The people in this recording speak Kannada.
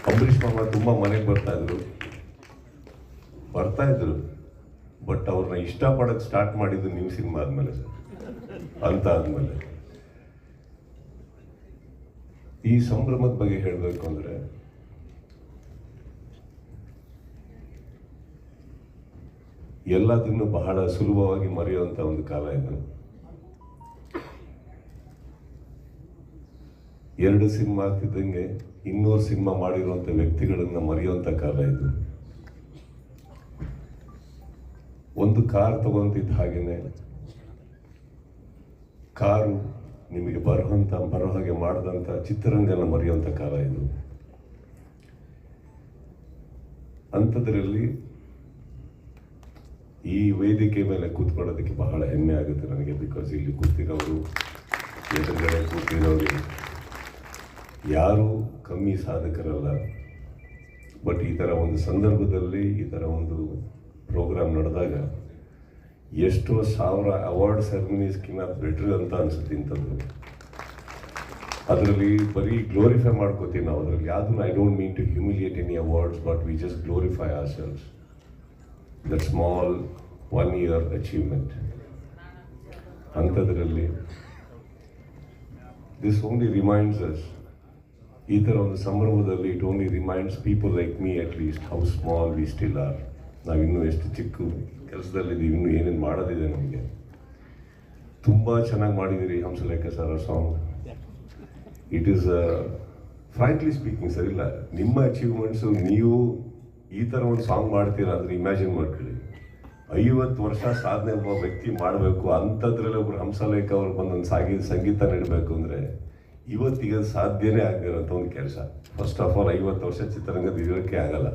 ಅಂಬರೀಷ್ ಮಾಮ ತುಂಬ ಮನೆಗೆ ಬರ್ತಾ ಇದ್ರು ಬಟ್ ಅವ್ರನ್ನ ಇಷ್ಟಪಡೋಕೆ ಸ್ಟಾರ್ಟ್ ಮಾಡಿದ್ದು ನೀವು ಸಿನಿಮಾ ಆದಮೇಲೆ ಸರ್. ಅಂತ ಆದಮೇಲೆ ಈ ಸಂಭ್ರಮದ ಬಗ್ಗೆ ಹೇಳಬೇಕು ಅಂದರೆ ಎಲ್ಲದನ್ನು ಬಹಳ ಸುಲಭವಾಗಿ ಮರೆಯುವಂಥ ಒಂದು ಕಾಲ ಇದು. 2 ಸಿನಿಮಾ ಆಗ್ತಿದ್ದಂಗೆ 200 ಸಿನಿಮಾ ಮಾಡಿರುವಂಥ ವ್ಯಕ್ತಿಗಳನ್ನು ಮರೆಯುವಂಥ ಕಾಲ ಇದು. ಒಂದು ಕಾರ್ ತಗೊಂತಿದ್ದ ಹಾಗೇನೆ ಕಾರು ನಿಮಗೆ ಬರೋ ಹಾಗೆ ಮಾಡಿದಂಥ ಚಿತ್ರರಂಗನ ಮರೆಯುವಂಥ ಕಾಲ ಇದು. ಅಂಥದ್ರಲ್ಲಿ ಈ ವೇದಿಕೆ ಮೇಲೆ ಕೂತ್ಕೊಳ್ಳೋದಕ್ಕೆ ಬಹಳ ಹೆಮ್ಮೆ ಆಗುತ್ತೆ ನನಗೆ. ಬಿಕಾಸ್ ಇಲ್ಲಿ ಕೂತಿರೋರು, ಎದುರುಗಡೆ ಕೂತಿರೋರು ಯಾರೂ ಕಮ್ಮಿ ಸಾಧಕರಲ್ಲ. ಬಟ್ ಈ ಥರ ಒಂದು ಸಂದರ್ಭದಲ್ಲಿ ಈ ಥರ ಒಂದು ಪ್ರೋಗ್ರಾಮ್ ನಡೆದಾಗ ಎಷ್ಟೋ 1000 ಅವಾರ್ಡ್ ಸೆರೆಮನೀಸ್ಕಿನ್ನ ಬೆಟ್ರ್ ಅಂತ ಅನ್ಸುತ್ತೆ ಇಂಥದ್ದು. ಅದರಲ್ಲಿ ಬರೀ ಗ್ಲೋರಿಫೈ ಮಾಡ್ಕೋತೀವಿ ನಾವು. ಅದರಲ್ಲಿ ಯಾವುದನ್ನು I don't mean to humiliate any awards, but we just glorify ourselves. That small 1 year achievement. ಅಂಥದ್ರಲ್ಲಿ ದಿಸ್ ಓನ್ಲಿ ರಿಮೈಂಡ್ಸ್ ಅಸ್, ಈ ಥರ ಒಂದು ಸಂಭ್ರಮದಲ್ಲಿ it only reminds people like me at least how small we still are. ನಾವಿನ್ನೂ ಎಷ್ಟು ಚಿಕ್ಕ ಕೆಲಸದಲ್ಲಿದ್ದೀವಿ, ಇನ್ನೂ ಏನೇನು ಮಾಡೋದಿದೆ ನಮಗೆ. ತುಂಬ ಚೆನ್ನಾಗಿ ಮಾಡಿದ್ದೀರಿ Hamsalekha sir song. It is frankly speaking sir, ಇಲ್ಲ ನಿಮ್ಮ ಅಚೀವ್ಮೆಂಟ್ಸು ನೀವು ಈ ಥರ ಒಂದು ಸಾಂಗ್ ಮಾಡ್ತೀರಾ ಅಂದರೆ ಇಮ್ಯಾಜಿನ್ ಮಾಡ್ಕೊಳ್ಳಿ. 50 ವರ್ಷ ಸಾಧನೆ ಒಬ್ಬ ವ್ಯಕ್ತಿ ಮಾಡಬೇಕು, ಅಂಥದ್ರಲ್ಲಿ ಒಬ್ಬರು ಹಂಸಲೇಖ ಅವ್ರು ಬಂದೊಂದು ಸಂಗೀತ ನೀಡಬೇಕು ಅಂದರೆ ಇವತ್ತಿಗೆ ಸಾಧ್ಯನೇ ಆಗಿರೋಂಥ ಒಂದು ಕೆಲಸ. ಫಸ್ಟ್ ಆಫ್ ಆಲ್ 50 ವರ್ಷ ಚಿತ್ರರಂಗದ ಇರೋಕ್ಕೆ ಆಗಲ್ಲ.